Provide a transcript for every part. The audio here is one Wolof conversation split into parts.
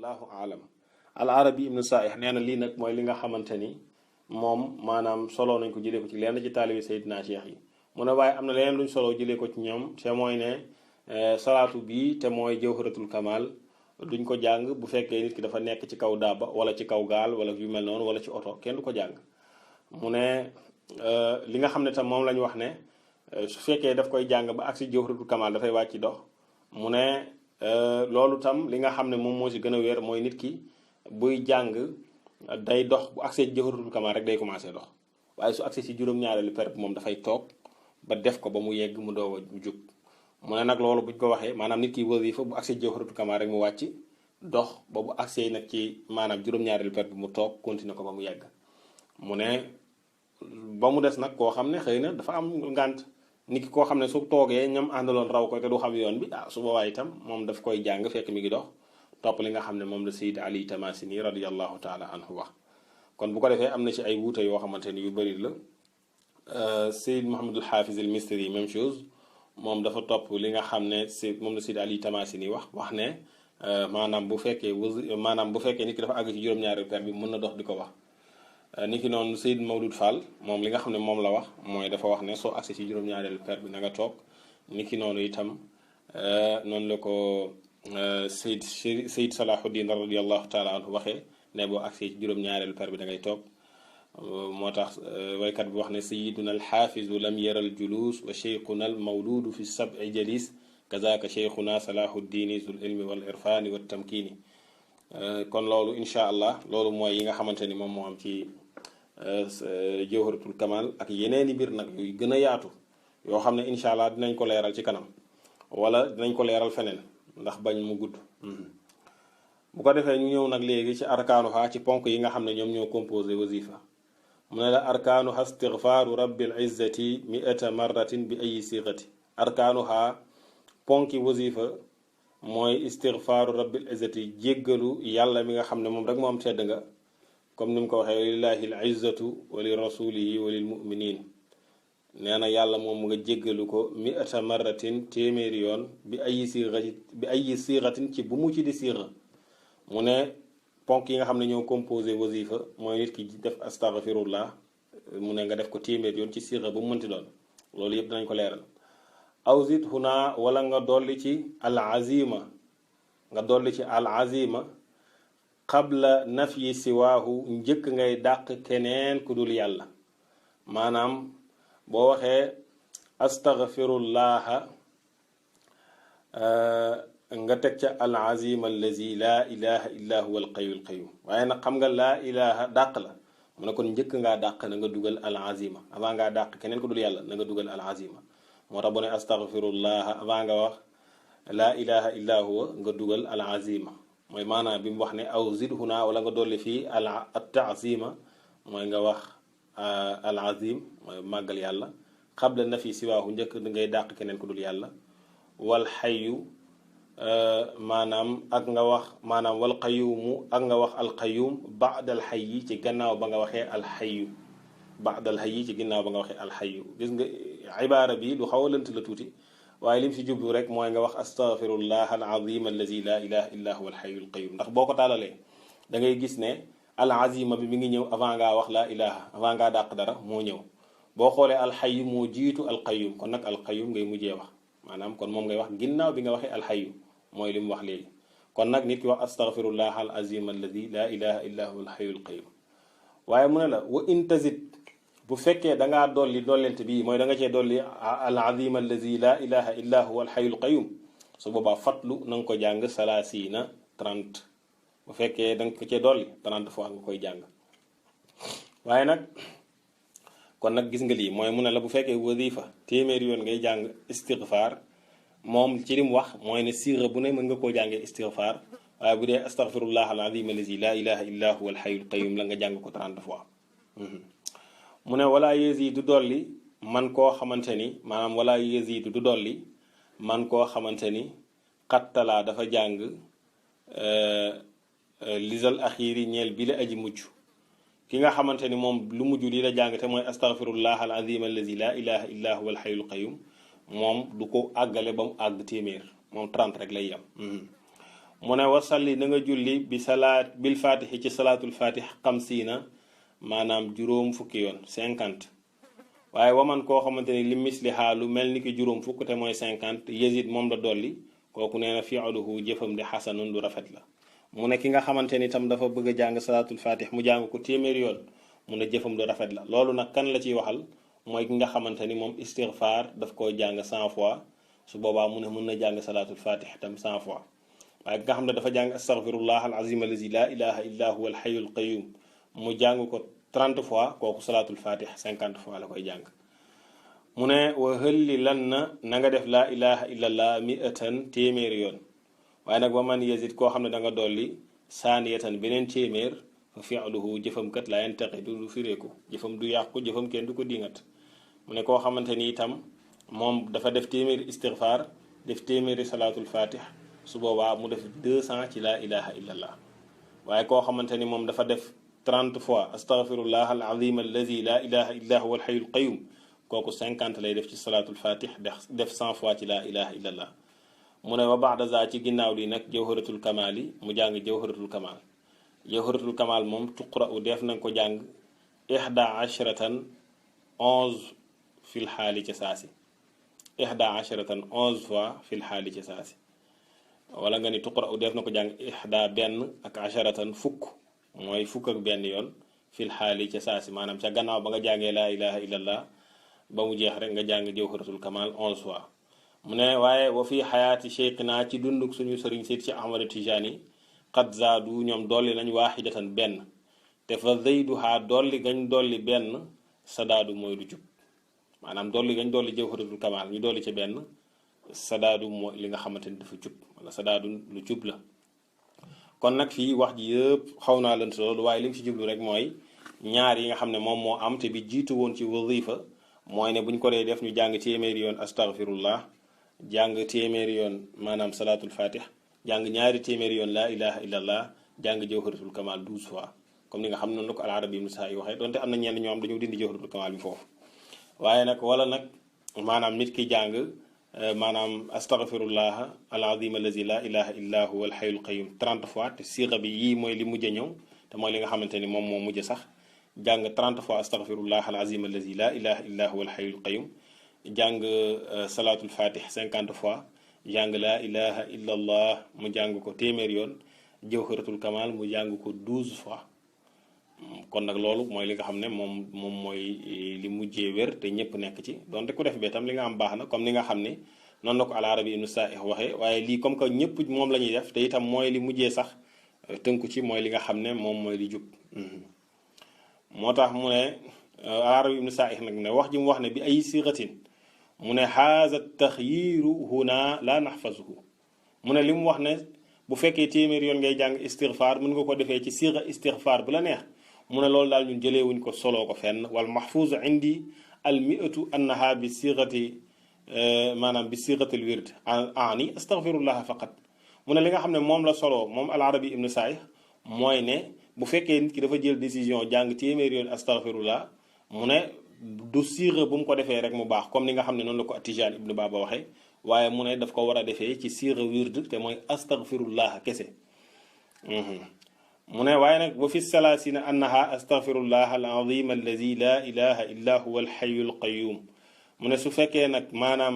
wallahu aalam. al arabi ibnu saih nee na lii nag mooy li nga xamante ni moom maanaam solo nañ ko jëlee ko ci lenn ci taalibi Seydina Cheikh yi mu ne waaye am na leneen luñ solo jëlee ko ci ñoom te mooy ne salaatu bii te mooy jawharatul kamal duñ ko jàng bu fekkee nit ki dafa nekk ci kaw daaba wala ci kaw gaal wala yu mel noonu wala ci oto kenn du ko jàng. mu ne li nga xam ne tam moom la ñu wax ne su fekkee daf koy jàng ba agsi jawharatul kamal dafay wàcc dox mu ne loolu tam li nga xam ne moom moo si gën a wér mooy nit ki buy jàng day dox bu agsee ci jawharatul kamal rek day commencé dox waaye su agsee ci juróom-ñaareelu per moom dafay toog ba def ko ba mu yegg mu doog a jug. mu ne nag loolu buñ ko waxee maanaam nit ki wasifa bu agsee jawharatul kamal rek mu wàcc dox ba bu agsee nag ci maanaam juróom-ñaareelu per bi mu toog continuer ko ba mu yegg. mu ne ba mu des nag koo xam ne xëy na dafa am ngànt nit ki koo xam ne su toogee ñam àndaloon raw ko te du xam yoon bi su boobaa itam moom daf koy jàng fekk mi ngi dox topp li nga xam ne moom la Sayyid Ali Tamasini radiyallahu taala anhu wax. kon bu ko defee am na ci ay wuute yoo xamante ni yu bëri la Sayyid Muhammadul Hafiz al Misri même chose moom dafa topp li nga xam ne moom la Sayyid Ali Tamasini wax ne maanaam bu fekkee nit ki dafa àgg ci juróom-ñaari per bi mën na dox di ko wax. niki noonu Sayyid Mawlud Fall moom li nga xam ne moom la wax mooy dafa wax ne soo agsi ci juróom-ñaareelu per bi na nga toog niki noonu itam noonu la ko Sayyid Salahuddin radiyallahu taala anhu waxee ne boo agsi ci juróom-ñaareelu per bi da ngay toog moo tax waykat bi wax ne sayyiduna alxaafizu lam yaral julus wa cheikhuna al mawludu fi sab'i jalis kazaka cheikhuna Salahuddini zul ilmi wal irfani wa tamkini. kon loolu incha allah loolu mooy yi nga xamante ni moom moo am ci jawharatul kamal ak yeneeni mbir nag yu gën a yaatu yoo xam ne incha allah dinañ ko leeral ci kanam wala dinañ ko leeral feneen ndax bañ mu gudd. bu ko defee ñu ñëw nag léegi ci arkaanuha ci ponk yi nga xam ne ñoom ñoo composé wasifa mu ne la arkaanuha istigfaaru rabbil izzati mi'ata marratin bi ayi sighati. arkaanuha ponki wasifa mooy istigfaaru rabbil izzati jéggalu yàlla mi nga xam ne moom rek moo am tedd nga comme ni mu ko waxee lillahi al izzatu wa li rasulihi wa lil muminin nee na yàlla moom nga jéggalu ko mi'ata marratin téeméeri yoon bi ayi siixatin ci bu mu ci di siixa. mu ne ponk yi nga xam ne ñoo composé wasifa mooy nit ki def astaghfirullah mu ne nga def ko téeméer yoon ci siixa bu mu mënti doon loolu yëpp dinañ ko leeral. awzit huna wala nga dolli ci al azima qabla nafyi siwaahu njëkk ngay dàq keneen ku dul yàlla maanaam boo waxee astaghfirullaha nga teg ca al azima allazi laa ilaha illa huwa al qayyul qayyum waaye nag xam nga laa ilaha dàq la mu ne kon njëkk ngaa dàq na nga dugal al azima avant ngaa dàq keneen ku dul yàlla na nga dugal al azima. moo tax bu ne astaghfirullah avant nga wax laa ilaha illa huwa nga dugal al azima mooy maanaam bi mu wax ne aw zid huna wala nga dolli fii al taazima mooy nga wax al azim mooy màggal yàlla xabla na fi siwaahu njëkk ngay dàq keneen ku dul yàlla wal xayu maanaam ak nga wax maanaam wal qayumu ak nga wax al qayum baadal xayyi ci gannaaw ba nga waxee al xayu baadal xayyi ci ginnaaw ba nga waxee al xayu. gis nga ibaara bi lu xaw a lënt la tuuti waaye lim si jublu rek mooy nga wax astaghfirullah al azim allazi la ilaha illa huwa al hayyul qayyum ndax boo ko taalalee da ngay gis ne al azima bi mi ngi ñëw avant ngaa wax la ilaha avant ngaa dàq dara moo ñëw boo xoolee al hayyu moo jiitu al qayyum kon nag al qayyum ngay mujjee wax maanaam kon moom ngay wax ginnaaw bi nga waxee al hayyu mooy li mu wax léegi kon nag nit ki wax astaghfirullah al azim allazi la ilaha illa huwa al hayyul qayyum waaye mu ne la wa in tazid bu fekkee da ngaa dolli dollent bii mooy da nga cee dolli al azim allazi la ilaha illa huwa al hayyul qayyum su boobaa fatlu na nga ko jàng salaasina 30 bu fekkee da nga ko cee dolli 30 fois nga koy jàng. waaye nag kon nag gis nga lii mooy mu ne la bu fekkee wasifa téeméeri yoon ngay jàng istighfar moom ci li mu wax mooy ne siira bu ne mën nga koo jàngee istighfar waaye bu dee astaghfirullah al azim allazi la ilaha illa huwa al hayyul qayyum la nga jàng ko 30 fois. mu ne wala yézidu du dolli man koo xamante ni maanaam wala yézidu du dolli man koo xamante ni xattalaa dafa jàng lisal axiiri ñeel bi la aji mujj ki nga xamante ni moom lu mujj li la jàng te mooy astaghfirullah al azim allazi la ilaha illa huwa al hayyul qayyum moom du ko àggale ba mu àgg téeméer moom 30 rek lay yam mu ne wasalli da nga julli bi salaat bil fatixi ci salaatul fatix xamsiina maanaam juróom fukki yoon 50 waaye waman koo xamante ni li mislihaa lu mel ni ki juróom fukk te mooy 50 yezid moom la dolli kooku nee na fi'luhu jëfam di xasanun lu rafet la. mu ne ki nga xamante ni tam dafa bëgg a jàng salaatul fatix mu jàng ko téeméeri yoon mu ne jëfam lu rafet la. loolu nag kan la ciy waxal mooy ki nga xamante ni moom istighfar daf koy jàng 100 fois su boobaa mu ne mën na jàng salaatul fatix tam 100 fois. waaye ki nga xam ne dafa jàng astaghfirullah al azim allazi la ilaha illa huwa al hayyul qayyum mu jàng ko 30 fois kooku salaatul fatix 50 fois la koy jàng. mu ne wa hëlli lan na nga def laa ilaha illallah mi'atan téeméeri yoon waaye nag wa man yazid koo xam ne da nga dolli saaniyatan beneen téeméer fa fi'luhu jëfam kat laa yantaqidu du fireeku jëfam du yàqu jëfam kenn du ko dingat. mu ne koo xamante ni itam moom dafa def téeméeri istighfar def téeméeri salaatul fatix su boobaa mu def 200 ci laa ilaha illallah. waaye koo xamante ni moom dafa def 30 fois astaghfirullah al azim allazi la ilaha illa huwa al hayyul qayyum kooku 50 lay def ci salaatul fatix def 100 fois ci laa ilaha illallah. mu ne wa ba'da za ci ginnaaw li nag jawharatul kamal yi mu jàng jawharatul kamal. jawharatul kamal moom tuqra'u def nañ ko jàng 11 fil xaali ci saasi 11 fois fil xaali ci saasi wala nga ni tuqra'u def na ko jàng 11 fukk mooy fukk ak benn yoon fil xaali ci saasi maanaam ca gannaaw ba nga jàngee laa ilaha illallah ba mu jeex rek nga jàng jawharatul kamal 11 fois. mu ne waaye wa fi xayaati cheikhina ci dunduk suñu sëriñ Seyd ci Ahmad Tijani qad zaadu ñoom dolli nañ waaxidatan benn te fa zayduha dolli gañ dolli benn sadaadu mooy lu jub maanaam dolli gañ dolli jawharatul kamal ñu dolli ci benn sadaadu mooy li nga xamante ni dafa jub wala sadaadu lu jub la. kon nag fii wax ji yëpp xaw naa lënt loolu waaye li mu ci jublu rek mooy ñaar yi nga xam ne moom moo am te bi jiitu woon ci wazifa mooy ne buñ ko dee def ñu jàng téeméeri yoon astaghfirullah jàng téeméeri yoon maanaam salaatul fatih jàng ñaari téeméeri yoon laa ilaha illallah jàng jawharatul kamal 12 fois comme ni nga xam ne noonu la ko al arabi ibn Sa'i waxee donte am na ñenn ñoo am dañoo dindi jawharatul kamal bi foofu. waaye nag wala nag maanaam nit ki jàng maanaam astaghfirullah al azim allazi la ilaha illa huwa al hayyul qayyum 30 fois te siqa bi yii mooy li mujj a ñëw te mooy li nga xamante ni moom moo mujj sax jàng 30 fois astaghfirullah al azim allazi la ilaha illa huwa al hayyul qayyum jàng salaatul fatih 50 fois jàng laa ilaha illa allah mu jàng ko téeméer yoon jawharatul kamal mu jàng ko 12 fois. kon nag loolu mooy li nga xam ne moom mooy li mujjee wér te ñëpp nekk ci donte ku def bee tam li nga am baax na comme ni nga xam ne noonu la ko al arabi ibnu Sa'i waxee waaye lii comme que ñëpp moom la ñuy def te itam mooy li mujjee sax tënku ci mooy li nga xam ne moom mooy li jub. moo tax mu ne al arabi ibnu Sa'i nag ne wax ji mu wax ne bi ay sigatin mu ne haza taxyiru huna la naxfazuhu mu ne li mu wax ne bu fekkee téeméer yoon ngay jàng istighfar mën nga ko defee ci siga istighfar bu la neex mu ne loolu daal ñun jëlee wuñ ko soloo ko fenn wal mahfuz indi al mi'atu annaha bi sigati maanaam bi sigatil wird ani astaghfirullah faqat mu ne li nga xam ne moom la soloo moom al arabi ibnu Sa'i mooy ne bu fekkee nit ki dafa jël décision jàng téeméer yoon astaghfirullah mu ne du siga bu mu ko defee rek mu baax comme ni nga xam ne noonu la ko Tijaan ibnu Baba waxee waaye mu ne daf ko war a defee ci siga wird te mooy astaghfirullah kese. mu ne waaye nag wa fi salaasina annaha astaghfirullah al azim allazi la ilaha illa huwa al hayyul qayyum mu ne su fekkee nag maanaam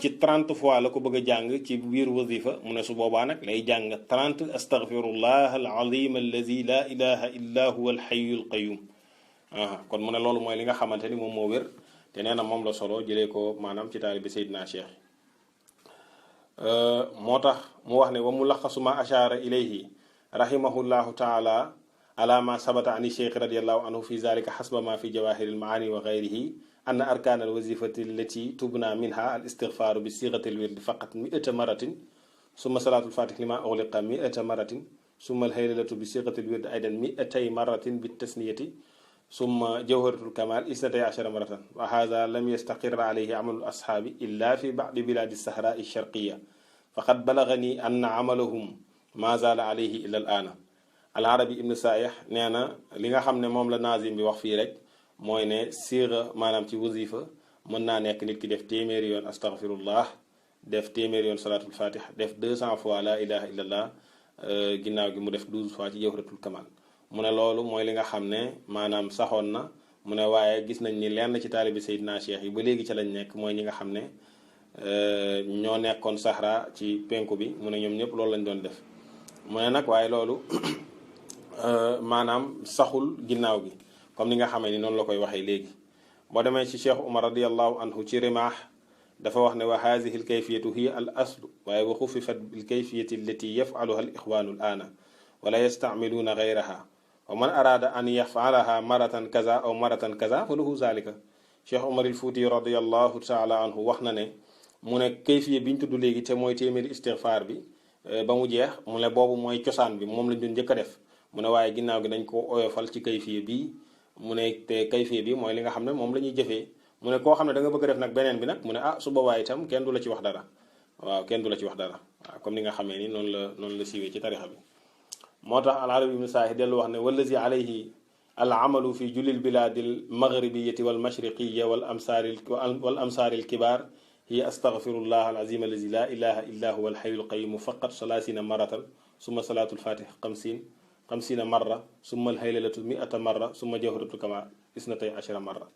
ci 30 fois la ko bëgg a jàng ci biir wazifa mu ne su boobaa nag lay jàng 30 astaghfirullah al azim allazi la ilaha illa huwa al hayyul qayyum. kon mu ne loolu mooy li nga xamante ni moom moo wér te nee na moom la solo jëlee ko maanaam ci taalibi Seydina Cheikh. moo tax mu wax ne wa mulaxasu ma ashaara ilayhi rahimahullahu taala ala ma sabata ani cheikh radiallahu anhu fi zalika xasba ma fi jawahiri almaani wa gayrihi anna arkaan alwazifati allati tubna minha al istighfaru bi sigati alwirdi faqat 100 maratin summa salatu alfatih lima ughliqa 100 maratin summa alhaylalatu bi sigati alwirdi aydan 200 maratin bitasniyati summa jawharatul kamal 12 maratan wa hadha lam yastaqir alayhi amalu ashaabi illa fi ba'di biladi sahra alsharqiya faqad balagani anna amalahum ma zaala alayhi illa al aana al arabi ibnu Sa'i nee na li nga xam ne moom la nazim bi wax fii rek mooy ne siira maanaam ci wazifa mën naa nekk nit ki def téeméeri yoon astaghfirullah def téeméeri yoon salatul fatih def 200 fois la ilaha illallah ginnaaw gi mu def 12 fois ci jawharatul kamal mu ne loolu mooy li nga xam ne maanaam saxoon na mu ne waaye gis nañ ni lenn ci taalibi Seydina Cheikh yi ba léegi ca lañ nekk mooy ñi nga xam ne ñoo nekkoon Sahara ci penku bi mu ne ñoom ñëpp loolu lañ doon def mu ne nag waaye loolu maanaam saxul ginnaaw gi comme ni nga xamee ni noonu la koy waxee léegi boo demee ci Cheikh Umar radiallahu anhu ci rimaax dafa wax ne wa haadihi alkayfiyatu hiya al aslu waaye wa xufifat bilkayfiyati allati yafaluha al ixwaanu al aana wala yastacmiluuna gayraha wa man araada an yafalaha maratan kaza aw maratan kaza fa lahu zalika Cheikh Umar il Fuuti radiallahu taala anhu wax na ne mu ne kayfiya bi ñu tudd léegi te mooy téeméeri istigfaar bi ba mu jeex mu ne boobu mooy cosaan bi moom lañ doon njëkk a def mu ne waaye ginnaaw gi dañ ko oyofal ci kayfiya bi mu ne te kayfiya bi mooy li nga xam ne moom la ñuy jëfee mu ne koo xam ne da nga bëgg a def nag beneen bi nag mu ne ah su boobaa itam kenn du la ci wax dara waaw kenn du la ci wax dara waaw comme ni nga xamee ni noonu la siiwee ci tarixa bi moo tax al arabi ibnu saahi dellu wax ne wallazi alayhi al amalu fi julil bilaadi al maghribiyati wal mashriqiya wal amsaari al kibaar hiya astaghfirullah al azim allazi la ilaha illa huwa al hayyul qayyum faqat 30 maratan summa salatul fatih 50 marra summa al haylalatu 100 marra summa jawharatul kamal 12 marra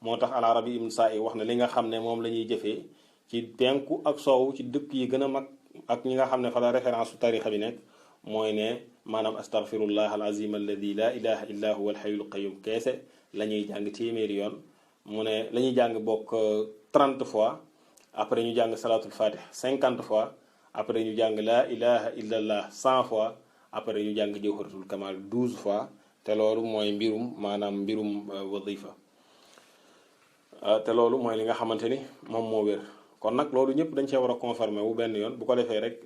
moo tax al arabi ibn sa'i wax na li nga xam ne moom la ñuy jëfee ci penku ak soowu ci dëkk yi gën a mag ak ñi nga xam ne fa la référence su tarixa bi nekk mooy ne maanaam astaghfirullah al azim alladi la ilaha illa huwa al hayyul qayyum keese la ñuy jàng téeméeri yoon mu ne la ñuy jàng bokk 30 fois après ñu jàng salatul fatih 50 fois après ñu jàng la ilaha illallah 100 fois après ñu jàng jawharatul kamal 12 fois te loolu mooy maanaam mbirum wadifa te loolu mooy li nga xamante ni moom moo wér kon nag loolu ñëpp dañ cee war a conformer wu benn yoon bu ko defee rek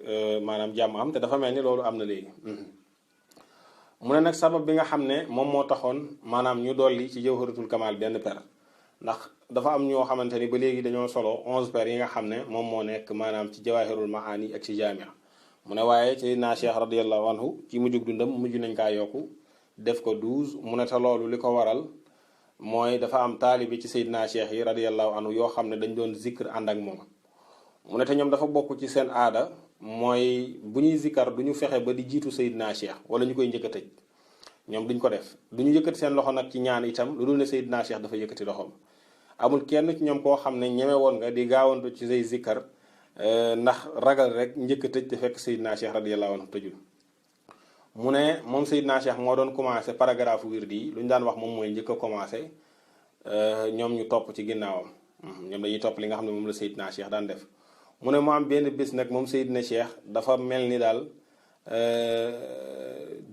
maanaam jàmm am te dafa mel ni loolu am na léegi mu ne nag sabab bi nga xam ne moom moo taxoon maanaam ñu dolli ci jawharatul kamal benn per ndax dafa am ñoo xamante ni ba léegi dañoo solo 11 per yi nga xam ne moom moo nekk maanaam ci jawahirul maani ak ci jaamia mu ne waaye ci naa Cheikh radiallahu anhu ci mujjug dundam mujj nañ kaa yokku def ko 12 mu ne te loolu li ko waral mooy dafa am taalibi ci Seydina Cheikh yi radiallahu anhu yoo xam ne dañ doon zikr ànd ak moom mu ne te ñoom dafa bokk ci seen aada mooy bu ñuy zikkar du ñu fexe ba di jiitu Seydina Cheikh wala ñu koy njëkk a tëj ñoom duñ ko def du ñu yëkkati seen loxo nag ci ñaan itam lu dul ne Seydina Cheikh dafa yëkkati loxoom amul kenn ci ñoom koo xam ne ñeme woon nga di gaawantu ci say zikkar ndax ragal rek njëkk a tëj te fekk Seydina Cheikh radiallahu anhu tëjul mu ne moom Seydina Cheikh moo doon commencé paragraphe wirdi yi lu ñu daan wax moom mooy njëkk a commencé ñoom ñu topp ci ginnaawam ñoom dañuy topp li nga xam ne moom la Seydina Cheikh daan def mu ne mu am benn bés nag moom Seydina Cheikh dafa mel ni daal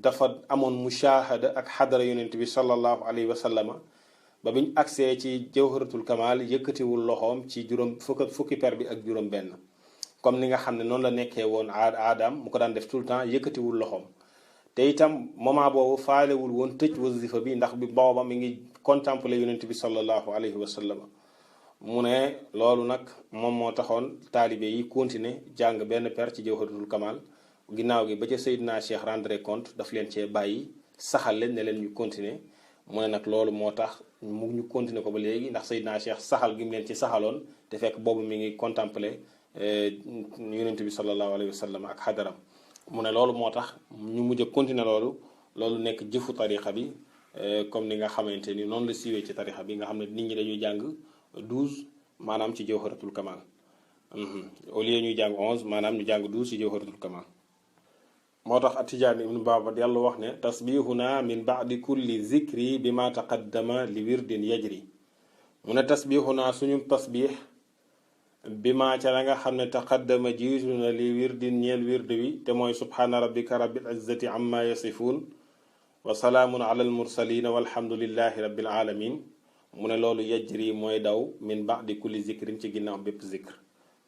dafa amoon mushahada ak xadara yonent bi sallallahu alayhi wa sallama ba biñ agsee ci jawharatul kamal yëkkatiwul loxoom ci fukki per bi ak juróom benn comme ni nga xam ne noonu la nekkee woon aadaam mu ko daan def tout le temps yëkkatiwul loxoom te itam moment boobu faalewul woon tëj wasifa bi ndax bi booba mi ngi contempler yonent bi sallallahu alayhi wa sallam mu ne loolu nag moom moo taxoon taalibe yi continuer jàng benn per ci jawharatul kamal ginnaaw gi ba ca Seydina Cheikh rendre compte daf leen cee bàyyi saxal leen ne leen ñu continuer mu ne nag loolu moo tax mu ñu continuer ko ba léegi ndax Seydina Cheikh saxal gi mu leen ci saxaloon te fekk boobu mi ngi contempler yonent bi sallallahu alayhi wa sallam ak xadaram mu ne loolu moo tax ñu mujj a continuer loolu nekk jëfu tarixa bi comme ni nga xamante ni noonu la siiwee ci tarixa bi nga xam ne nit ñi dañuy jàng 12 maanaam ci jawharatul kamal au lieu ñuy jàng 11 maanaam ñu jàng 12 ci jawharatul kamal moo tax Atijaani ibnu Baaba yàlla wax ne tasbihuna min baadi kulli zikri bi ma taqaddama li wirdin yajri mu ne tasbihuna suñu tasbih bi ma ca la nga xam ne taqaddama jiitu na li wirdin ñeel wird wi te mooy subhaana rabbika rabbil izzati amma yasifuun wa salaamun ala al mursalina walhamdulillahi rabbil alamin mu ne loolu yajri mooy daw min baadi kulli zikrin ci ginnaaw bépp zikr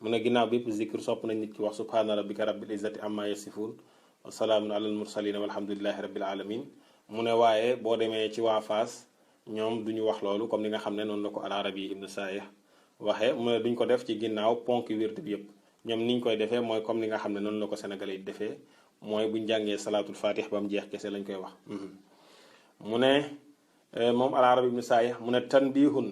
mu ne ginnaaw bépp zikr sopp nañ nit ki wax subhaana rabbika rabbil izzati amma yasifuun wa salaamun ala al mursalina walhamdulillahi rabbil alamin mu ne waaye boo demee ci waa Faas ñoom duñu wax loolu comme ni nga xam ne noonu la ko al arabi ibnu saayih waxee mu ne duñ ko def ci ginnaaw ponk wird bi yëpp ñoom niñ koy defee mooy comme ni nga xam ne noonu la ko sénégalais yi defee mooy buñ jàngee salaatul fatih ba mu jeex kese lañ koy wax mu ne moom al arabi ibnu saayih mu ne tanbihun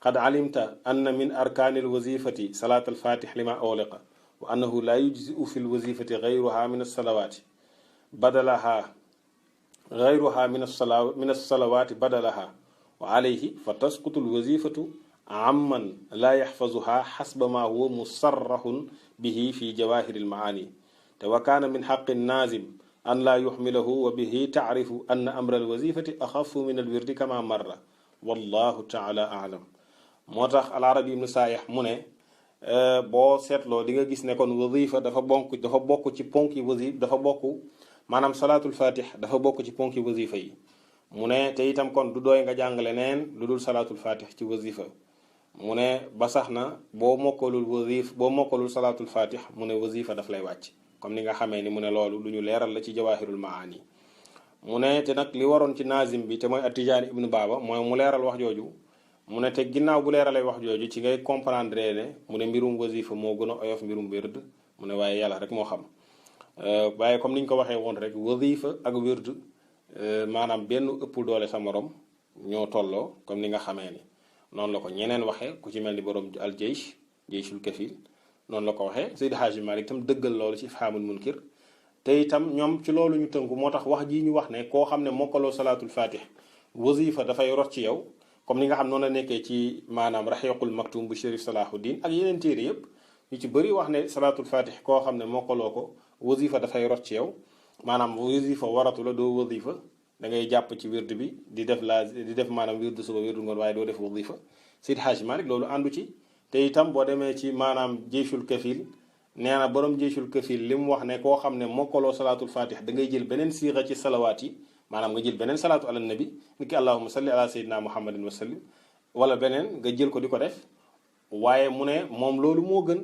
qad alimta anna min arkaanil wazifati salaatul fatih lima awliqa wa annahu la yujzi'u fi l wazifati gayruha min alsalawaati badalaha gayruha min alsalawati badalaha wa alayhi fa tasqutu alwazifatu amman la yaxfazuha xasba ma huwa musarrahun bihi fi jawahiri almaani te wa kaana min xaqi naazim an laa yuxmilahu wa bihi taarifu ann amra alwazifati axafu min alwirdi kama marra wallahu taala alam. moo tax alarabi ibnu saayix mu ne boo seetloo di nga gis ne kon wazifa dafa bokk ci ponki wazif dafa bokk maanaam salaatul fatih dafa bokk ci ponki wazifa yi mu ne te itam kon du doy nga jàng leneen lu dul salaatul fatih ci wazifa mu ne ba sax na boo mokkalul salaatul fatih mu ne wazifa daf lay wàcc comme ni nga xamee ni mu ne loolu lu ñu leeral la ci jawahirul maani mu ne te nag li waroon ci nazim bi te mooy Atijaani ibnu Baaba mooy mu leeral wax jooju mu ne te ginnaaw bu leeralee wax jooju ci ngay comprendre ne mu ne mbirum wazifa moo gën a oyof mbirum wird mu ne waaye yàlla rek moo xam waaye comme ni ñu ko waxee woon rek wazifa ak wird maanaam benn ëpp doole sa morom ñoo tolloo comme ni nga xamee ni noonu la ko ñeneen waxee ku ci mel ni borom al jeyshul kafil noonu la ko waxee Seydi Haaji Malik itam dëggal loolu ci Ifhaamul Munkir te itam ñoom ci loolu ñu tënku moo tax wax jii ñu wax ne koo xam ne mokkaloo salaatul fatih wazifa dafay rot ci yow comme ni nga xam noonu la nekkee ci maanaam raxiqul maktum bu Chérif Salahuddin ak yeneen téere yëpp ñu ci bëri wax ne salaatul fatih koo xam ne mokkaloo ko wazifa dafay rot ci yow maanaam wazifa waratu la doo wazifa da ngay jàpp ci wird bi di def maanaam wird suba wird ngoon waaye doo def wazifa Seydi Haaji Malik loolu àndu ci te itam boo demee ci maanaam jeyshul kafil nee na borom jeyshul kafil li mu wax ne koo xam ne mokkaloo salaatul fatih da ngay jël beneen siixa ci salawaat yi maanaam nga jël beneen salaatu ala nabi ni ki allahuma salli ala sayyidina muhammadin wa sallim wala beneen nga jël ko di ko def waaye mu ne moom loolu moo gën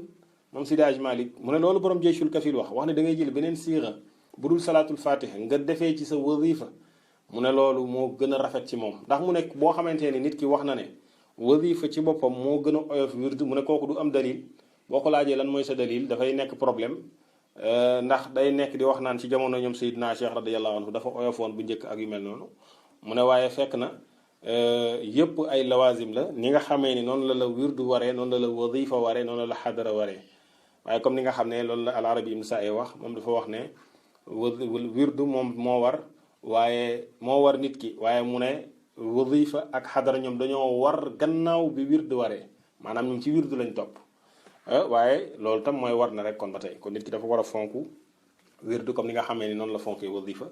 moom Seydi Haaji Malik mu ne loolu borom jeyshul kafil wax ne da ngay jël beneen siixa bu dul salaatul fatih nga defee ci sa wazifa mu ne loolu moo gën a rafet ci moom ndax mu ne boo xamante ne nit ki wax na ne wazifa ci boppam moo gën a oyof wird mu ne kooku du am dalil boo ko laajee lan mooy sa dalil dafay nekk problème ndax day nekk di wax naan ci jamono ñoom Seydina Cheikh radiyallahu anhu dafa oyofoon bu njëkk ak yu mel noonu mu ne waaye fekk na yëpp ay lawazim la ni nga xamee ni noonu la wirdu waree noonu la wazifa waree noonu la xadara waree waaye comme ni nga xam ne loolu la al arabi ibn Sa'i wax moom dafa wax ne wirdu moom moo war nit ki waaye mu ne wazifa ak xadara ñoom dañoo war gannaaw bi wird waree maanaam ñoom ci wird lañ topp waaye loolu tam mooy war na rek kon ba tey kon nit ki dafa war a fonk wird comme ni nga xamee ni noonu la fonkee wazifa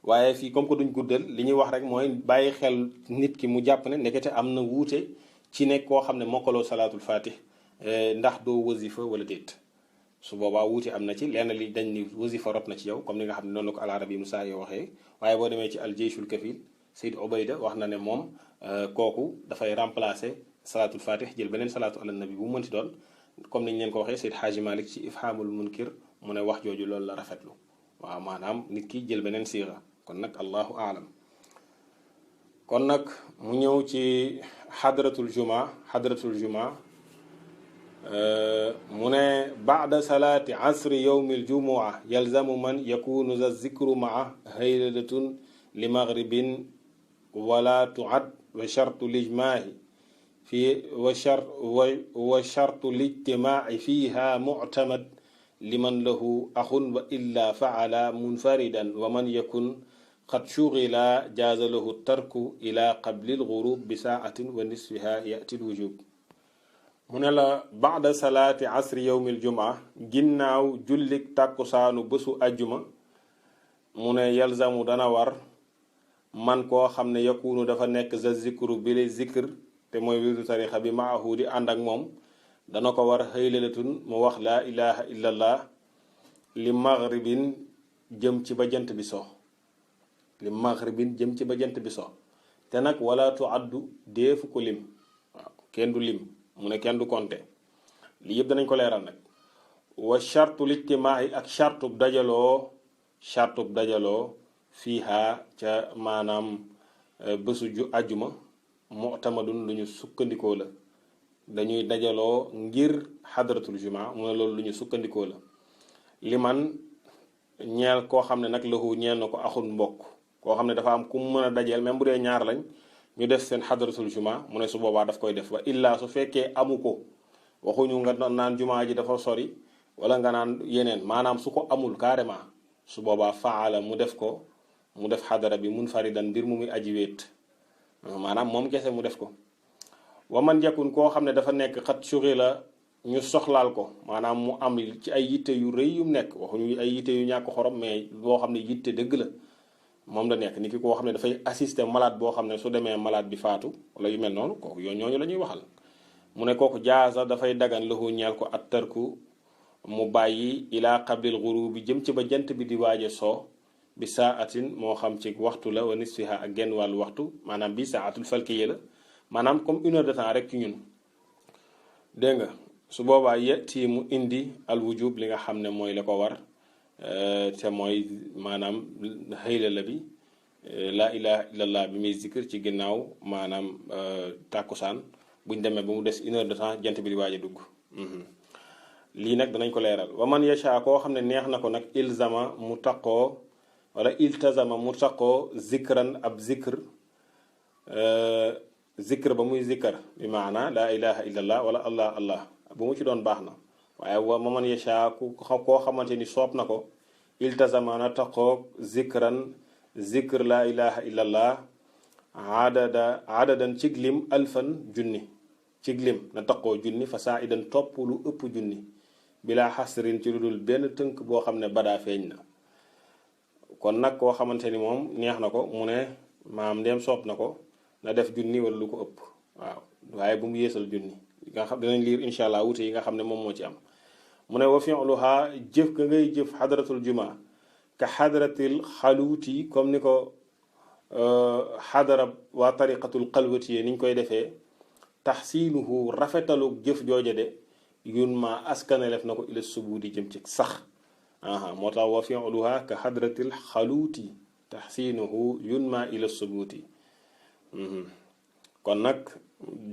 waaye fii comme que duñ guddal li ñuy wax rek mooy bàyyi xel nit ki mu jàpp ne ndekete am na wuute ci nekk koo xam ne mokkaloo salaatul fatih ndax doo wazifa wala déet su boobaa wuute am na ci lenn li dañ ni wazifa rot na ci yow comme ni nga xam ne noonu la ko al arabi Musaa yoo waxee waaye boo demee ci al jeyshul kafil Sayyid Ubayda wax na ne moom kooku dafay remplacer salaatul fatih jël beneen salaatu ala nabi bu mu mënti doon comme niñ leen ko waxee Sayyid Haaji Malik ci Ifhaamul Munkir mu ne wax jooju loolu la rafetlu waaw maanaam nit ki jël beneen siixa kon nag allahu aalam kon nag mu ñëw ci xadratul juma mu ne baada salaati asri yowmi aljumua yalzamu man yakunu za zikru maa hayladatun li maghribin wala tuad wa shartu lijmaahi fi wa shartu lijtimaaci fiiha muctamad liman lahu axun wa illa faala munfaridan wa man yakun qad shugila jaaza lahu tarku ila qabli lgurub bi saatin wa nisfiha yati lwujub mu ne la baada salaati asri yowmi aljumaa ginnaaw jullik tàkkusaanu bésu ajjuma mu ne yalzamu dana war man koo xam ne yakunu dafa nekk za zikru bi le zikr te mooy wirdu tarixa bi maahu di ànd ak moom dana ko war xëylalatun mu wax laa ilaha illallah li maghribin jëm ci ba jant bi so te nag wala tu addu deefu ko lim waaw kenn du lim mu ne kenn du konte li yëpp danañ ko leeral nag wa chartu lijtimaa'i ak chartub dajaloo fiiha ca maanaam bésu ju ajjuma mu'tamadun lu ñu sukkandikoo la dañuy dajaloo ngir xadratul juma mu ne loolu lu ñu sukkandikoo la li man ñeel koo xam ne nag lahu ñeel na ko axun mbokk koo xam ne dafa am ku mu mën a dajeel même bu dee ñaar lañ ñu def seen xadratul juma mu ne su boobaa daf koy def wa illaa su fekkee amu ko waxuñu nga naan juma ji dafa sori wala nga naan yeneen maanaam su ko amul carrément su boobaa faala mu def ko mu def xadara bi munfaridan mbir mu muy aji wéet maanaam moom kese mu def ko. wa man yakun koo xam ne dafa nekk xat suri la ñu soxlaal ko maanaam mu am ci ay yitte yu rëy yu nekk waxuñu ay yitte yu ñàkk xorom mais boo xam ne yitte dëgg la moom la nekk ni ki koo xam ne dafay assister malade boo xam ne su demee malade bi faatu wala yu mel noonu kooku ñooñu la ñuy waxal. mu ne kooku jaaza dafay dagan lahu ñeel ko at tarku mu bàyyi ilaa qablil ghurubi jëm ci ba jant bi di waaje soo bi saatin moo xam ci waxtu la wa nisfiha ak genn wàllu waxtu maanaam bi saatul falkiya la maanaam comme 1 heure de temps rek ci ñun dégg nga su boobaa yetti mu indi al wujub li nga xam ne mooy la ko war te mooy maanaam xëyla la bi laa ilaha illallah bi muy zikr ci ginnaaw maanaam tàkkusaan buñ demee ba mu des 1 heure de temps jant bi di waaj a dugg lii nag danañ ko leeral wa man yasha koo xam ne neex na ko nag ilzama mu taqoo wala iltazama mu taqoo zikran ab zikr zikr ba muy zikr bi maana laa ilaha illallah wala allah allah bu mu ci doon baax na waaye wa man yasha koo xamante ni soob na ko iltazama na taqoo zikran zikr laa ilaha illallah adadan cig lim alfan junni cig lim na taqoo junni fa saa idan topp lu ëpp junni bilaa xasrin ci lu dul benn tënk boo xam ne badaa feeñ na. kon nag koo xamante ni moom neex na ko mu ne maam ndeem soob na ko na def junni wala lu ko ëpp waaw waaye bu mu yéesal junni nga xam dinañ liir incha allah wute yi nga xam ne moom moo ci am. mu ne wa fi'luha jëf ka ngay jëf xadratul juma ka xadratil xaluuti comme ni ko xadara waa tariqatul xalwati niñ koy defee taxsiinuhu rafetalu jëf jooje de yun ma askanelef na ko ila subuudi jëm ci sax moo tax wa fi'luha ka xadratil xaluuti taxsiinuhu yun ma ila subuuti kon nag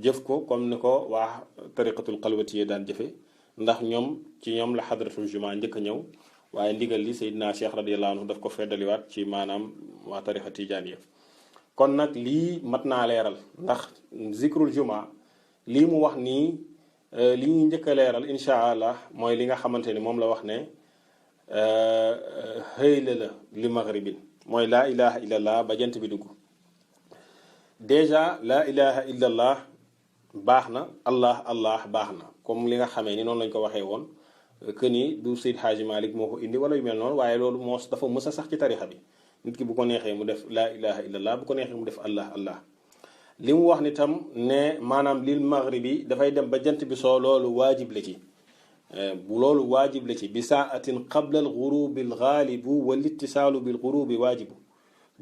jëf ko comme ni ko waa tariqatul xalwati daan jëfe ndax ñoom ci ñoom la xadratul juma njëkk a ñëw waaye ndigal li Seydina Cheikh radiyallahu anhu daf ko feddaliwaat ci maanaam waa tariqa tijaaniya kon nag lii mat naa leeral ndax zikrul juma lii mu wax nii li ñuy njëkk a leeral incha allah mooy li nga xamante ni moom la wax ne xëyla la li maghribin mooy laa ilaha illallah ba jant bi dugg déjà laa ilaha illallah baax na allah allah baax na comme li nga xamee ni noonu lañ ko waxee woon que ni du Seyd Hadji Malick moo ko indi wala yu mel noonu waaye loolu moo dafa mës a sax ci tarixa bi nit ki bu ko neexee mu def laa ilaha illallah bu ko neexee mu def allah allah li mu wax ni tam ne maanaam lil maghribi dafay dem ba jant bi soo loolu waajib la ci bu loolu waajib la ci bi saatin qabla al ghurubi al ghalibu wal ittisaalu bil ghurubi waajibu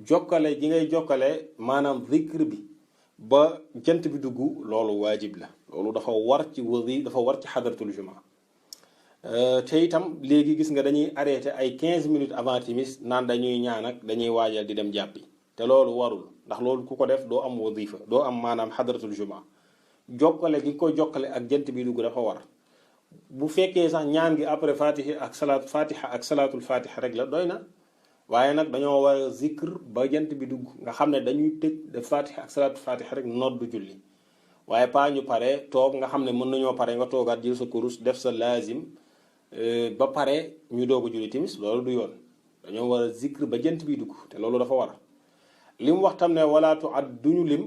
jokkale ji ngay jokkale maanaam zikr bi ba jant bi dugg loolu waajib la loolu dafa war ci wadi dafa war ci xadratul juma te itam léegi gis nga dañuy arrêté ay 15 minutes avant timis naan dañuy ñaan ak dañuy waajal di dem jàppi te loolu warul ndax loolu ku ko def doo am wadifa doo am maanaam xadratul juma jokkale gi ko jokkale ak jant bi dugg dafa war bu fekkee sax ñaan gi après fatiha ak salaatul fatiha rek la doy na waaye nag dañoo war a zikr ba jant bi dugg nga xam ne dañuy tëj def fatiha ak salaatul fatiha rek noddu julli waaye pas ñu pare toog nga xam ne mën nañoo pare nga toogaat jël sa kurus def sa laazim ba pare ñu doog a julli timis loolu du yoon dañoo war a zikr ba jant bi dugg te loolu dafa war li mu wax tam ne walaatu at duñu lim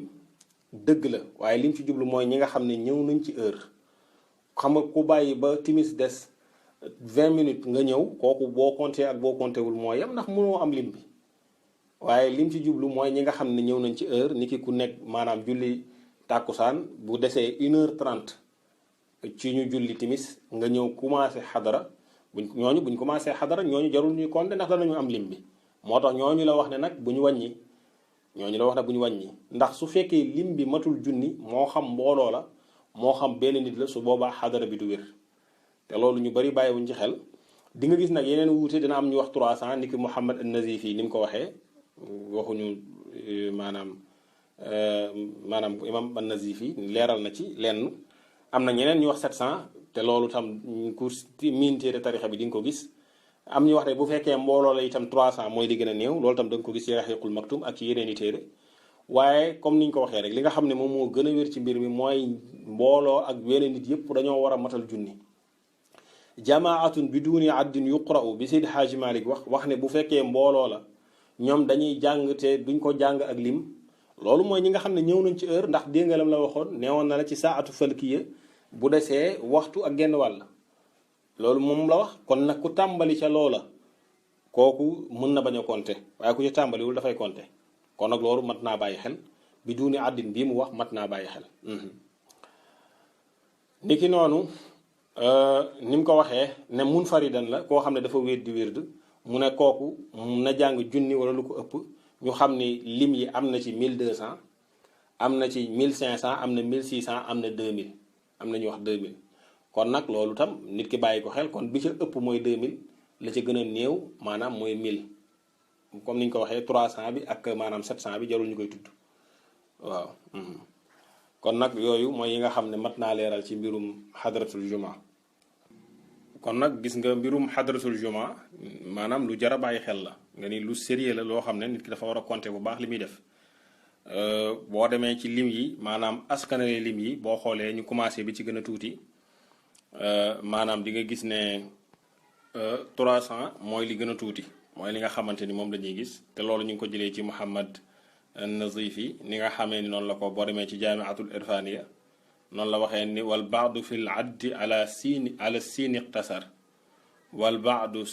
dëgg la waaye lim ci jublu mooy ñi nga xam ne ñëw nañ ci heure xam nga ku bàyyi ba timis des 20 minutes nga ñëw kooku boo compté ak boo compté wul mooy yam ndax mënoo am lim bi waaye lim ci jublu mooy ñi nga xam ne ñëw nañ ci heure ni ki ku nekk maanaam julli tàkkusaan bu desee 1h30 ci ñu julli timis nga ñëw commencé xadara buñ commencé xadara ñooñu jarul ñuy compté ndax danañu am lim bi moo tax ñooñu la wax ne nag bu ñu wàññi ndax su fekkee lim bi matul junni moo xam mbooloo la moo xam benn nit la su boobaa xadara bi du wér te loolu ñu bari bàyyiwuñ ci xel di nga gis nag yeneen wuute dina am ñu wax 300 ni ki Muhammad an-Nazifi ni mu ko waxee waxuñu maanaam imam an-Nazifi leeral na ci lenn am na ñeneen ñu wax 700 te loolu tam ku miin téere tarixa bi di nga ko gis am ñu wax ne bu fekkee mbooloo la itam 300 mooy li gën a néew loolu tam da nga ko gis ci Rahiqul Maktum ak ci yeneen i téere waaye comme niñ ko waxee rek li nga xam ne moom moo gën a wér ci mbir mi mooy mbooloo ak yeneen nit yëpp dañoo war a matal junni jamaatun biduni addin yuqra'u bi Seydi Haaji Malik wax ne bu fekkee mbooloo la ñoom dañuy jàng te duñ ko jàng ak lim loolu mooy ñi nga xam ne ñëw nañ ci heure ndax déngalam la waxoon neewoon na la ci saatu falkiya bu desee waxtu ak genn wàll loolu moom la wax kon nag ku tàmbali ca loola kooku mën na bañ a compter waaye ku ci tàmbaliwul dafay compter kon nag loolu mat naa bàyyi xel bi duuni àddin bii mu wax mat naa bàyyi xel niki noonu ni mu ko waxee ne munfaridan la koo xam ne dafa wér di wérd mu ne kooku na jàng junni wala lu ko ëpp ñu xam ni lim yi am na ci 1200 am na ci 1500 am na 1600 am na 2000 am na ñu wax 2000 kon nag loolu tam nit ki bàyyi ko xel kon bi ca ëpp mooy 2000 la ca gën a néew maanaam mooy 1000 comme ni ñu ko waxee 300 bi ak maanaam 700 bi jarul ñu koy tudd waaw. kon nag yooyu mooy yi nga xam ne mat naa leeral ci mbirum xadratul juma kon nag gis nga mbirum xadratul juma maanaam lu jar a bàyyi xel la nga ni lu sérieux la loo xam ne nit ki dafa war a compter bu baax li muy def boo demee ci lim yi maanaam askanale lim yi boo xoolee ñu commencé bi ci gën a tuuti maanaam di nga gis ne 300 mooy li gën a tuuti mooy li nga xamante ni moom la ñuy gis te loolu ñu ngi ko jëlee ci Muhammad Nazifi ni nga xamee ni noonu la ko boo demee ci jaamiatul irfaniya noonu la waxee ni wal baadu fi l addi ala siin iqtasar wal baadu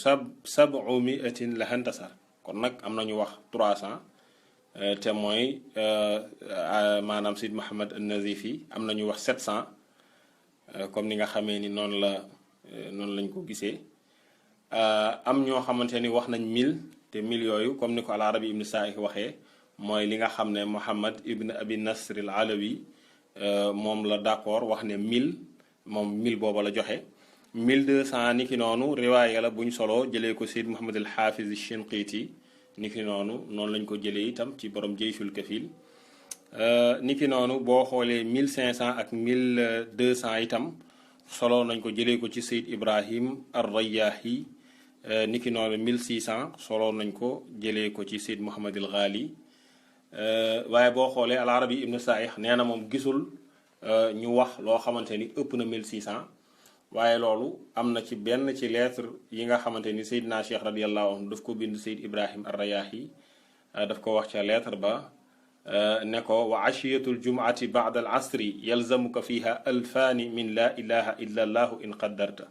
sabu miatin la hantasar kon nag am nañu wax 300 te mooy maanaam Sid Muhammad Nazifi am nañu wax 700 comme ni nga xamee ni noonu lañ ko gisee am ñoo xamante ni wax nañ 1000 te 1000 yooyu comme ni ko al arabi ibn Sa'ih waxee mooy li nga xam ne Muhammad ibn Abi Nasr al Alawi moom la d'accord wax ne 1000 moom 1000 booba la joxe 1200 ni ki noonu riwaaya la buñ solo jëlee ko Seyd Muhammad al Hafiz Shinqiti ni ki noonu lañ ko jëlee itam ci borom Jayshul Kafil ni ki noonu boo xoolee 1500 ak 1200 itam solo nañ ko jëlee ko ci Seyd Ibrahim ar-Rayyahi ni ki noonu 1600 solo nañ ko jëlee ko ci Seyd Muhammad al Ghali waaye boo xoolee al arabi ibn Sa'ih nee na moom gisul ñu wax loo xamante ni ëpp na 1600 waaye loolu am na ci benn ci lettre yi nga xamante ni Seydina Cheikh radiyallahu anhu daf ko bind Seyd Ibrahim ar-Rayahi daf ko wax ca lettre ba ne ko wa ashiyatul jumuati ba'da al asri yalzamuka fiha alfaani min la ilaha illa allahu in qaddarta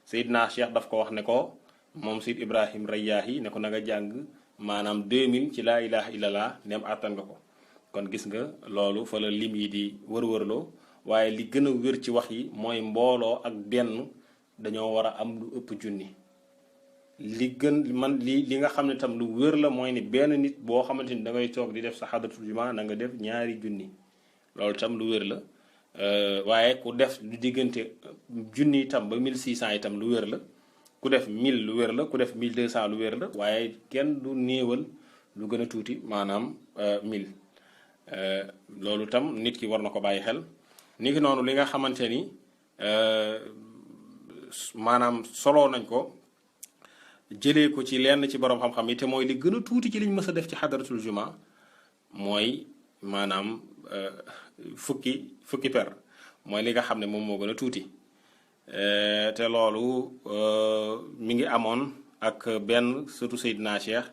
Seydina Cheikh daf ko wax ne ko moom Seyd Ibrahim Rayahi ne ko na nga jàng maanaam 2000 ci laa ilaha illallah nem àttan nga ko kon gis nga loolu fa la lim yi di wër-wërloo waaye li gën a wér ci wax yi mooy mbooloo ak benn dañoo war a am lu ëpp junni li nga xam ne tam lu wér la mooy ni benn nit boo xamante ni da ngay toog di def sa xadratul juma na nga def ñaari junni loolu tam lu wér la waaye ku def lu diggante junni itam ba 1600 itam lu wér la ku def 1000 lu wér la ku def 1200 lu wér la waaye kenn du néewal lu gën a tuuti maanaam 1000 loolu tam nit ki war na ko bàyyi xel ni ki noonu li nga xamante ni maanaam soloo nañ ko jëlee ko ci lenn ci borom xam-xam yi te mooy li gën a tuuti ci liñ mës a def ci xadaratul juma mooy maanaam fukki per mooy li nga xam ne moom moo gën a tuuti te loolu mi ngi amoon ak benn surtout Seydina Cheikh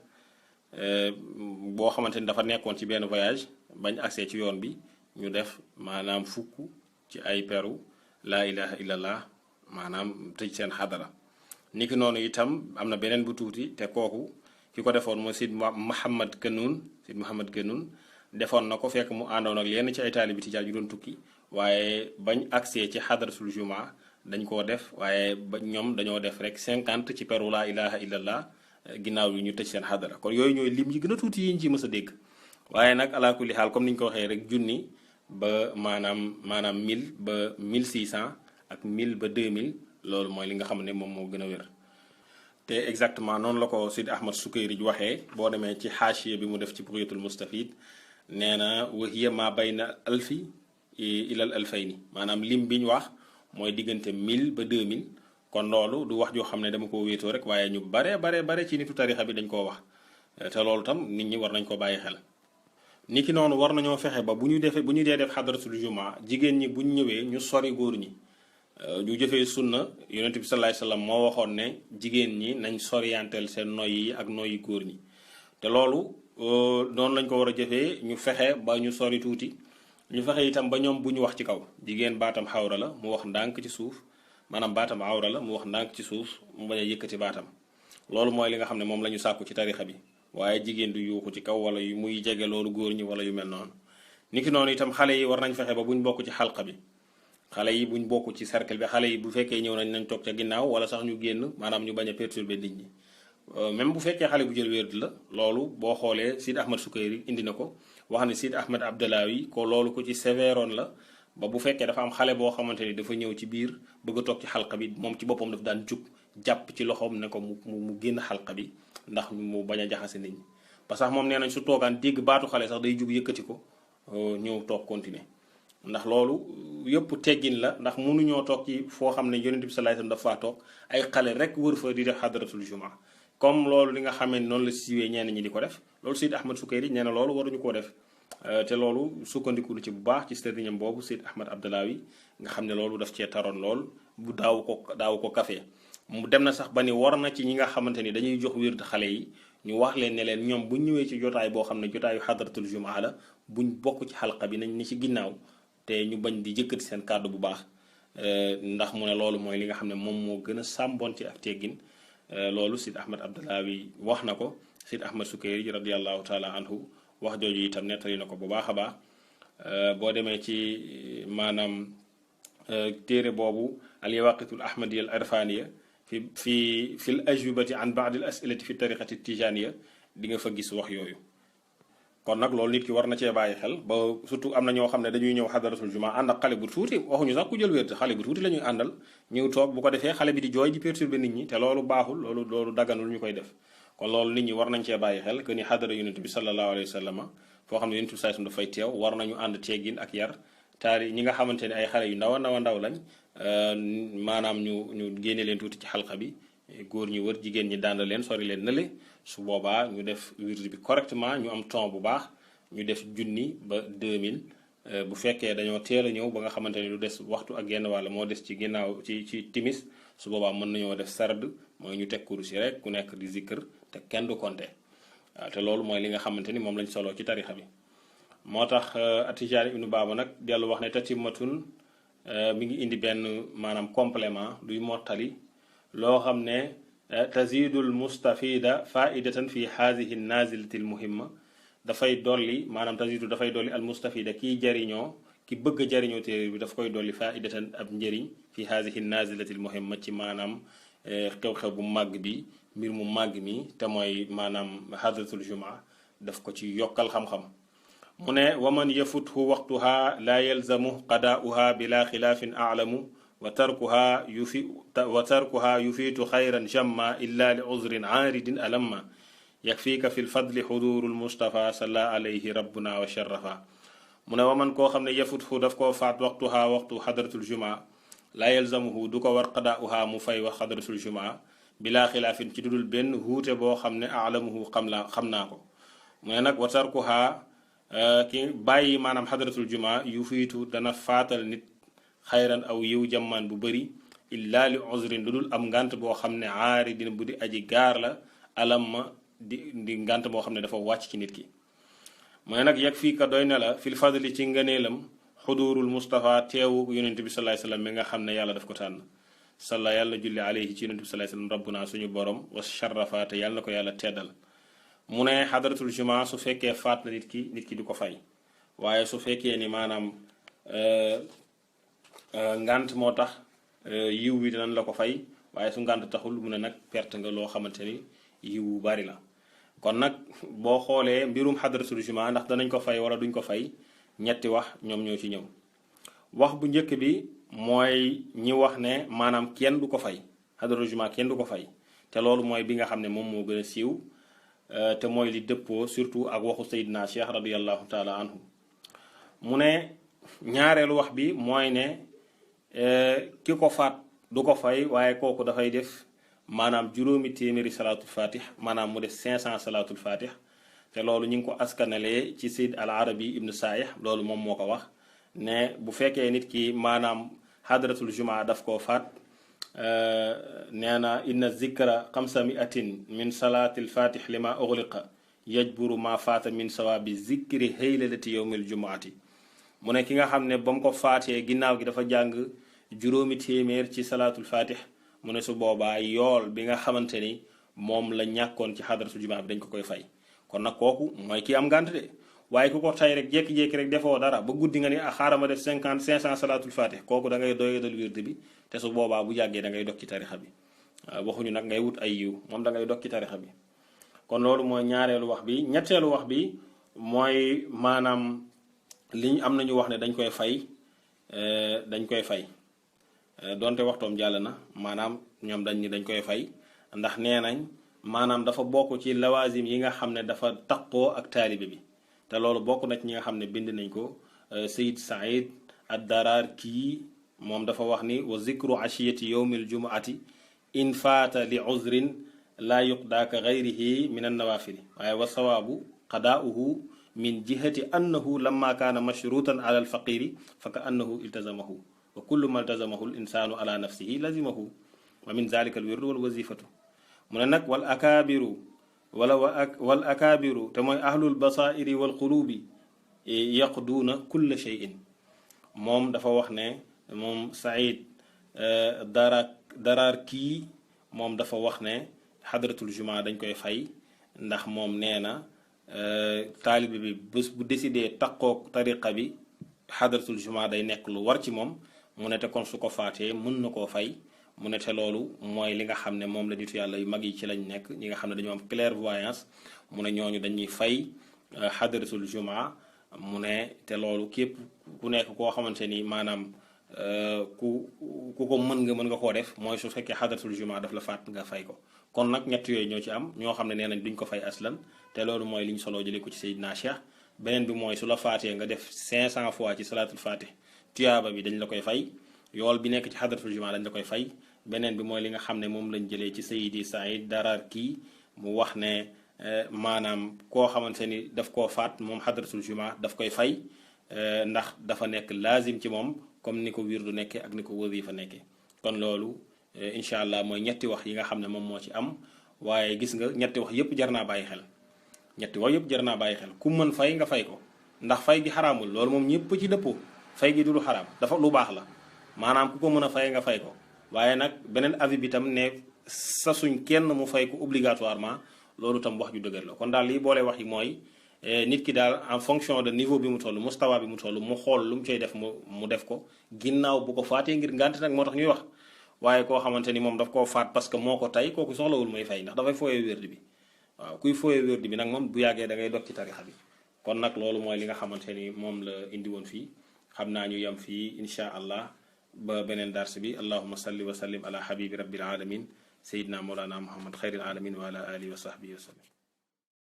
boo xamante ni dafa nekkoon ci benn voyage bañ accès ci yoon bi ñu def maanaam fukk ci ay peru laa ilaha illallah maanaam tëj seen xadara niki noonu itam am na beneen bu tuuti te kooku ki ko defoon mooy Sid Muhammad Gënun defoon na ko fekk mu àndoon ak lenn ci ay taalibi tijaan yu doon tukki waaye bañ accès ci xadaratul juma dañ koo def waaye ba ñoom dañoo def rek 50 ci peru laa ilaha illallah ginnaaw yi ñu tëj seen xadara kon yooyu ñooy lim yi gën a tuuti yi ñu ci mës a dégg waaye nag ala kulli xaal comme ni ñu ko waxee rek junni ba maanaam 1000 ba 1600 ak 1000 ba 2000 loolu mooy li nga xam ne moom moo gën a wér te exactement noonu la ko Sidi Ahmad Sukayrij waxee boo demee ci xaashiya bi mu def ci Bughyatul Mustafid nee na wa hiya ma bayna alfi ilal alfayni maanaam lim bi ñu wax mooy diggante 1000 ba 2000 kon loolu du wax joo xam ne dama ko wéetoo rek waaye ñu bare ci nitu tarixa bi dañ koo wax te loolu tam nit ñi war nañ ko bàyyi xel niki noonu war nañoo fexe ba bu ñu dee def xadaratul juma jigéen ñi bu ñu ñëwee ñu sori góor ñi ñu jëfee sunna yonent bi sallallahu alayhi wasallam moo waxoon ne jigéen ñi nañ sorianteel seen noyyi yi ak noyyi góor ñi te loolu noonu lañ ko war a jëfee ñu fexe ba ñu sori tuuti ñu fexe itam ba ñoom bu ñu wax ci kaw jigéen baatam xawra la mu wax ndànk ci suuf maanaam baatam awra la mu wax ndànk ci suuf mu bañ a yëkkati baatam loolu mooy li nga xam ne moom la ñu sàkku ci tarixa bi waaye jigéen du yuuxu ci kaw wala yu muy jege loolu góor ñi wala yu mel noonu niki noonu itam xale yi war nañ fexe ba buñ bokk ci xalqa bi xale yi buñ bokk ci cercle bi xale yi bu fekkee ñëw nañ toog ca ginnaaw wala sax ñu génn maanaam ñu bañ a perturber nit ñi même bu fekkee xale bu jël wérd la loolu boo xoolee Sid Ahmad Sukayri indi na ko wax ne Sid Ahmad Abdalawi ko loolu ko ci sévéroon la ba bu fekkee dafa am xale boo xamante ni dafa ñëw ci biir bëgg a toog ci xalqa bi moom ci boppam daf daan jug jàpp ci loxoom ne ko mu génn xalqa bi ndax mu bañ a jaxase nit ñi parce que moom nee nañ su toogaan dégg baatu xale sax day jug yëkkati ko ñëw toog continuer ndax loolu yëpp teggin la ndax mënuñoo toog ci foo xam ne yonent bi sallallahu alayhi wasallam dafa toog ay xale rek wër fa di def hadratul jumaa comme loolu li nga xamee noonu la siiwee ñenn ñi di ko def loolu Sid Ahmad Sukayri nee na loolu waruñu koo def te loolu sukkandiku ci bu baax ci sëriñam boobu Sid Ahmad Abdalawi nga xam ne loolu daf cee taroon lool bu daaw ko kafe mu dem na sax ba ni war na ci ñi nga xamante ni dañuy jox wird xale yi ñu wax leen ne leen ñoom buñ ñëwee ci jotaay boo xam ne jotaayu hadratul jumaa la buñ bokk ci xalqa bi nañ ni ci ginnaaw te ñu bañ di jëkkati seen kàddu bu baax ndax mu ne loolu mooy li nga xam ne moom moo gën a sàmboon ci ak teggin loolu Sid Ahmad Abdalawi wax na ko Sid Ahmad Sukayri radiyallahu taala anhu wax jooju itam nettali na ko bu baax a baax boo demee ci maanaam téere boobu al yawaqitul ahmadiya al irfaniya fi l ajwibati an baad al asilati fi tariqati tijaniya di nga fa gis wax yooyu kon nag loolu nit ki war na cee bàyyi xel ba surtout am na ñoo xam ne dañuy ñëw xadaratul juma ànd ak xale bu tuuti waxuñu sax ku jël wér xale bu tuuti la ñuy àndal ñëw toog bu ko defee xale bi di jooy di perturber nit ñi te loolu baaxul loolu daganul ñu koy def kon loolu nit ñi war nañ cee bàyyi xel que ni xadara yonent bi sallallahu alayhi wa sallam foo xam ne yonent bi sallallahu alayhi wa sallam dafay teew war nañu ànd teggin ak yar taari ñi nga xamante ne ay xale yu ndaw a ndaw lañ maanaam ñu génne leen tuuti ci xalqa bi góor ñi wër jigéen ñi dànd leen sori leen nële su boobaa ñu def wird bi correctement ñu am temps bu baax ñu def junni ba 2000 bu fekkee dañoo teel a ñëw ba nga xamante ni lu des waxtu ak genn wàll moo des ci ginnaaw ci timis su boobaa mën nañoo def sard mooy ñu teg kurus yi rek ku nekk di zikr te kenn du compter waaw te loolu mooy li nga xamante ni moom lañ soloo ci tarixa bi moo tax Atijaani ibnu Baaba nag dellu wax ne tatimatun mi ngi indi benn maanaam complément luy mottali loo xam ne tazidul mustafida faidatan fi haadihi nazilati l muhimma dafay dolli maanaam tazidu dafay dolli al mustafida kiy jariñoo ki bëgg a jariñoo téere bi daf koy dolli faidatan ab njëriñ fi haadihi nazilati l muhimma ci maanaam xew-xew bu màgg bi mbir mu màgg mi te mooy maanaam hadratul jumaa daf ko ci yokkal xam-xam mu ne waman yafuthu waqtuha la yalzamu qadaa'uha bila xilaafin aalamu wa tarkuha yufiitu xayran jamma illa li uzrin aaridin alamma yakfiika fi lfadli xuduru lmustafa salla alayhi rabbuna wa sharafa mu ne waman koo xam ne yafuthu daf koo faat waqtuha waxtu xadratul jumaa la yalzamuhu du ko war qadaa'uha mu fay wax xadratul jumaa bila xilaafin ci dudul benn huute boo xam ne aalamuhu xam naa ko mu ne nag wa tarkuha ki bàyyi maanaam xadratul jumaa yu fiitu dana faatal nit xayran aw yiw jammaan bu bëri illa li uzrin lu dul am ngant boo xam ne aaridin bu di aji gaar la alamma di ngant boo xam ne dafa wàcc ci nit ki mu ne nag yeg fii ka doy na la fil fadli ci ngëneelam xudurul Mustafa teewu yonent bi sallallahu alayhi wasallam mi nga xam ne yàlla daf ko tànn salla yàlla julli alayhi ci yonent bi sallallahu alayhi wasallam rabbuna suñu borom wa sharafa te yàlla na ko yàlla teddal mu ne xadratul jumaa su fekkee faat na nit ki du ko fay waaye su fekkee ni maanaam ngant moo tax yiw wi dinañ la ko fay waaye su ngant taxul mu ne nag perte nga loo xamante ni yiw bu bari la kon nag boo xoolee mbirum xadratul jumaa ndax danañ ko fay wala duñ ko fay ñetti wax ñoom ñoo ci ñëw wax bu njëkk bi mooy ñi wax ne maanaam kenn du ko fay xadratul jumaa kenn du ko fay te loolu mooy bi nga xam ne moom moo gën a siiw te mooy li dëppoo surtout ak waxu Seydina Cheikh radiyallahu taala anhu mu ne ñaareelu wax bi mooy ne ki ko faat du ko fay waaye kooku dafay def maanaam juróomi téeméeri salaatul fatih maanaam mu def 500 salaatul fatih te loolu ñu ngi ko askanalee ci Sayd al Arabi ibnu Saayih loolu moom moo ko wax ne bu fekkee nit ki maanaam xadratul jumaa daf koo faat nee na inna zikra 500 min salaatil fatih lima ughliqa yajburu ma faata min sawaabi zikri haylalati yowmil jumaati mu ne ki nga xam ne ba mu ko faatee ginnaaw gi dafa jàng juróomi téeméer ci salaatul fatih mu ne su boobaa yool bi nga xamante ni moom la ñàkkoon ci xadratul jumaa bi dañ ko koy fay kon nag kooku mooy ki am ngànt de waaye ku ko tay rek jékki-jékki rek defoo dara ba guddi nga ni xaaral ma def 500 salaatul fatih kooku da ngay doyadal wird bi te su boobaa bu yàggee da ngay dog ci tarixa bi waxuñu nag ngay wut ay yiw moom da ngay dog ci tarixa bi kon loolu mooy ñaareelu wax bi ñetteelu wax bi mooy maanaam liñ am nañu wax ne dañ koy fay donte waxtoom jàll na maanaam ñoom dañ ni dañ koy fay ndax nee nañ maanaam dafa bokk ci lawazim yi nga xam ne dafa taqoo ak taalibe bi te loolu bokk na ci ñi nga xam ne bind nañ ko Sayid Saïd ad-Darar kii moom dafa wax ni wa zikru ashiyati yowmil jumuati in faata li uzrin laa yuqdaaka gayrihi min annawafili waaye wa sawaabu qadaauhu min jihati annahu lamma kaana mashrutan ala alfaqiri fa ka annahu iltazamahu wa kullu ma iltazamahu l insaanu ala nafsihi lazimahu wa min zalika alwirdu wal wazifatu mu ne nag wal akaabiru te mooy ahlul basairi wal qulubi yaqduuna kulla cheyin moom dafa wax ne moom Saïd Darar kii moom dafa wax ne xadratul jumaa dañ koy fay ndax moom nee na taalibe bi bés bu décidé taqoog tariqa bi xadratul jumaa day nekk lu war ci moom mu ne te kon su ko faatee mën na koo fay mu ne te loolu mooy li nga xam ne moom la nitu yàlla yu mag yi ci lañ nekk ñi nga xam ne dañoo am clairvoyance mu ne ñooñu dañuy fay xadratul jumaa mu ne te loolu képp ku nekk koo xamante ni maanaam ku ko mën nga koo def mooy su fekkee xadratul jumaa daf la faat nga fay ko kon nag ñett yooyu ñoo ci am ñoo xam ne nee nañ duñ ko fay aslan te loolu mooy liñ soloo jëlee ko ci Seydina Cheikh beneen bi mooy su la faatee nga def 500 fois ci salaatul fatih tuyaaba bi dañ la koy fay yool bi nekk ci xadratul jumaa dañ la koy fay beneen bi mooy li nga xam ne moom lañ jëlee ci Seydi Saïd Darar kii mu wax ne maanaam koo xamante ni daf koo faat moom xadratul jumaa daf koy fay ndax dafa nekk laazim ci moom comme ni ko wirdu nekkee ak ni ko wasifa nekkee kon loolu incha allah mooy ñetti wax yi nga xam ne moom moo ci am waaye gis nga ñetti wax yépp jar naa bàyyi xel ñetti wax yépp jar naa bàyyi xel ku mën fay nga fay ko ndax fay gi xaraamul loolu moom ñëpp ci dëppoo fay gi du lu xaraam dafa lu baax la maanaam ku ko mën a fay nga fay ko waaye nag beneen avis bi tam ne sasuñ kenn mu fay ko obligatoirement loolu tam wax ju dëgër la kon daal lii boole wax yi mooy nit ki daal en fonction de niveau bi mu toll mustawa bi mu toll mu xool lu mu cay def mu def ko ginnaaw bu ko faatee ngir ngànt nag moo tax ñuy wax waaye koo xamante ni moom daf koo faat parce que moo ko tey kooku soxlawul muy fay ndax dafay fooyee wérdi bi waaw kuy fooyee wérdi bi nag moom bu yàggee da ngay dog ci tarixa bi kon nag loolu mooy li nga xamante ni moom la indi woon fii xam naa ñu yem fii insha allah ba beneen dars bi allahuma salli wa sallim ala habibi rabbil alamin sayidina mawlana muhammad xayril alamin wa ala alihi wa sahbihi wa sallam